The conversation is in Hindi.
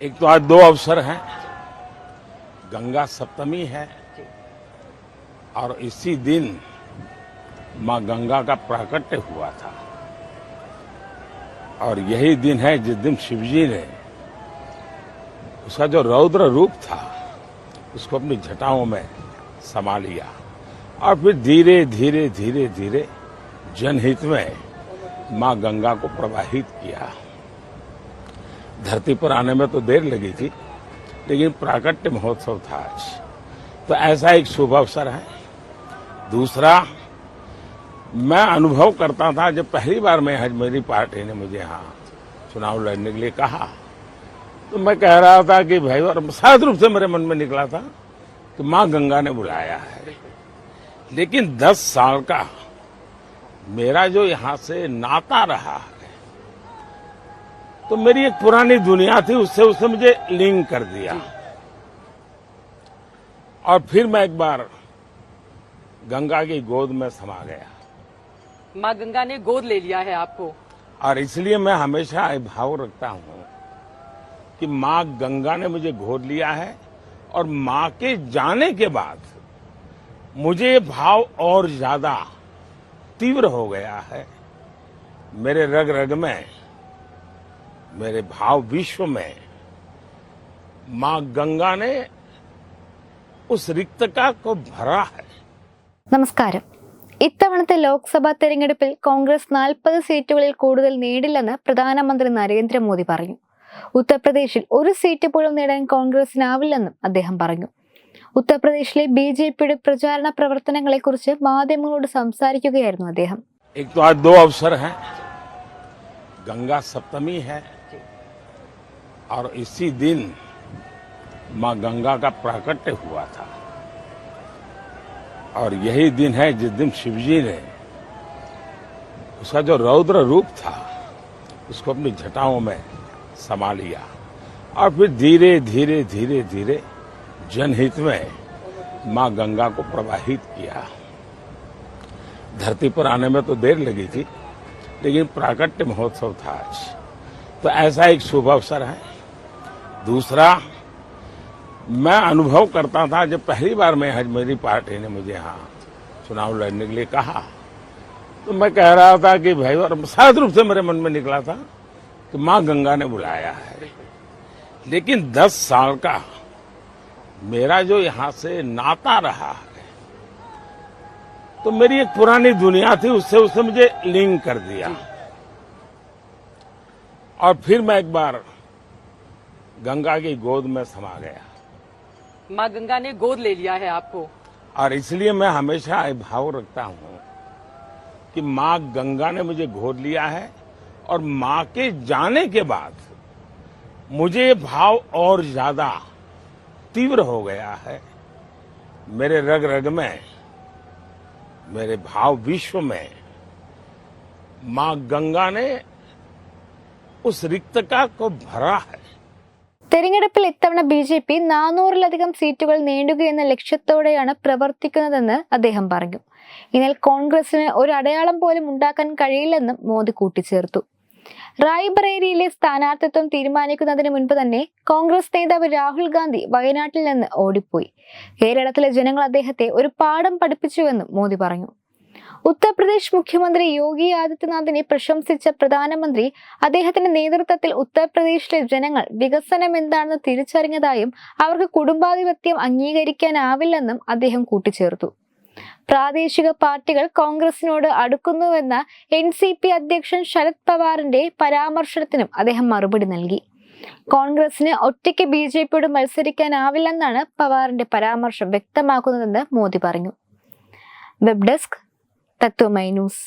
एक तो आज दो अवसर हैं, गंगा सप्तमी है और इसी दिन मां गंगा का प्राकट्य हुआ था और यही दिन है जिस दिन शिवजी ने उसका जो रौद्र रूप था उसको अपनी जटाओं में समा लिया और फिर धीरे धीरे धीरे धीरे जनहित में मां गंगा को प्रवाहित किया। धरती पर आने में तो देर लगी थी, लेकिन प्राकट्य महोत्सव था आज, तो ऐसा एक शुभ अवसर है। दूसरा, मैं अनुभव करता था जब पहली बार मेरी पार्टी ने मुझे यहाँ चुनाव लड़ने के लिए कहा, तो मैं कह रहा था कि भाई, और साथ रूप से मेरे मन में निकला था कि मां गंगा ने बुलाया है। लेकिन 10 साल का मेरा जो यहाँ से नाता रहा है, तो मेरी एक पुरानी दुनिया थी, उससे मुझे लिंक कर दिया और फिर मैं एक बार गंगा की गोद में समा गया। मां गंगा ने गोद ले लिया है आपको, और इसलिए मैं हमेशा भाव रखता हूं कि मां गंगा ने मुझे गोद लिया है और मां के जाने के बाद मुझे भाव और ज्यादा तीव्र हो गया है। मेरे रग रग में, मेरे भाव विश्व में मां गंगा ने उस रिक्तता को भरा है। നമസ്കാരം. ഇത്തവണത്തെ ലോക്സഭാ തെരഞ്ഞെടുപ്പിൽ കോൺഗ്രസ് 40 സീറ്റുകളിൽ കൂടുതൽ നേടില്ലെന്ന് പ്രധാനമന്ത്രി നരേന്ദ്രമോദി പറഞ്ഞു. ഉത്തർപ്രദേശിൽ ഒരു സീറ്റ് പോലും നേടാൻ കോൺഗ്രസിനാവില്ലെന്നും അദ്ദേഹം പറഞ്ഞു. ഉത്തർപ്രദേശിലെ ബിജെപിയുടെ പ്രചാരണ പ്രവർത്തനങ്ങളെക്കുറിച്ച് മാധ്യമങ്ങളോട് സംസാരിക്കുകയായിരുന്നു അദ്ദേഹം. एक तो आज दो अवसर हैं, गंगा सप्तमी है और इसी दिन मां गंगा का प्राकट्य हुआ था और यही दिन है जिस दिन शिवजी ने उसका जो रौद्र रूप था उसको अपनी जटाओं में समा लिया और फिर धीरे धीरे धीरे धीरे जनहित में मां गंगा को प्रवाहित किया। धरती पर आने में तो देर लगी थी, लेकिन प्राकट्य महोत्सव था आज, तो ऐसा एक शुभ अवसर है। दूसरा, मैं अनुभव करता था जब पहली बार मेरी पार्टी ने मुझे यहाँ चुनाव लड़ने के लिए कहा, तो मैं कह रहा था कि भाई, और साथ रूप से मेरे मन में निकला था कि मां गंगा ने बुलाया है। लेकिन 10 साल का मेरा जो यहाँ से नाता रहा है, तो मेरी एक पुरानी दुनिया थी, उससे मुझे लिंक कर दिया और फिर मैं एक बार गंगा की गोद में समा गया। मां गंगा ने गोद ले लिया है आपको, और इसलिए मैं हमेशा भाव रखता हूं कि मां गंगा ने मुझे गोद लिया है और मां के जाने के बाद मुझे भाव और ज्यादा तीव्र हो गया है। मेरे रग रग में, मेरे भाव विश्व में मां गंगा ने उस रिक्तता को भरा है। തെരഞ്ഞെടുപ്പിൽ ഇത്തവണ ബിജെപി 400-ലധികം സീറ്റുകൾ നേടുകയെന്ന ലക്ഷ്യത്തോടെയാണ് പ്രവർത്തിക്കുന്നതെന്ന് അദ്ദേഹം പറഞ്ഞു. എന്നാൽ കോൺഗ്രസിന് ഒരു അടയാളം പോലും ഉണ്ടാക്കാൻ കഴിയില്ലെന്നും മോദി കൂട്ടിച്ചേർത്തു. റായ്ബറേലിയിലെ സ്ഥാനാർത്ഥിത്വം തീരുമാനിക്കുന്നതിന് മുൻപ് തന്നെ കോൺഗ്രസ് നേതാവ് രാഹുൽ ഗാന്ധി വയനാട്ടിൽ നിന്ന് ഓടിപ്പോയി. കേരളത്തിലെ ജനങ്ങൾ അദ്ദേഹത്തെ ഒരു പാഠം പഠിപ്പിച്ചുവെന്നും മോദി പറഞ്ഞു. ഉത്തർപ്രദേശ് മുഖ്യമന്ത്രി യോഗി ആദിത്യനാഥിനെ പ്രശംസിച്ച പ്രധാനമന്ത്രി അദ്ദേഹത്തിന്റെ നേതൃത്വത്തിൽ ഉത്തർപ്രദേശിലെ ജനങ്ങൾ വികസനം എന്താണെന്ന് തിരിച്ചറിഞ്ഞതായും അവർക്ക് കുടുംബാധിപത്യം അംഗീകരിക്കാനാവില്ലെന്നും അദ്ദേഹം കൂട്ടിച്ചേർത്തു. പ്രാദേശിക പാർട്ടികൾ കോൺഗ്രസിനോട് അടുക്കുന്നുവെന്ന NCP അധ്യക്ഷൻ ശരത് പവാറിന്റെ പരാമർശത്തിനും അദ്ദേഹം മറുപടി നൽകി. കോൺഗ്രസിന് ഒറ്റയ്ക്ക് ബിജെപിയോട് മത്സരിക്കാനാവില്ലെന്നാണ് പവാറിന്റെ പരാമർശം വ്യക്തമാക്കുന്നതെന്ന് മോദി പറഞ്ഞു. വെബ് ഡെസ്ക് തത്വമൈ ന്യൂസ്.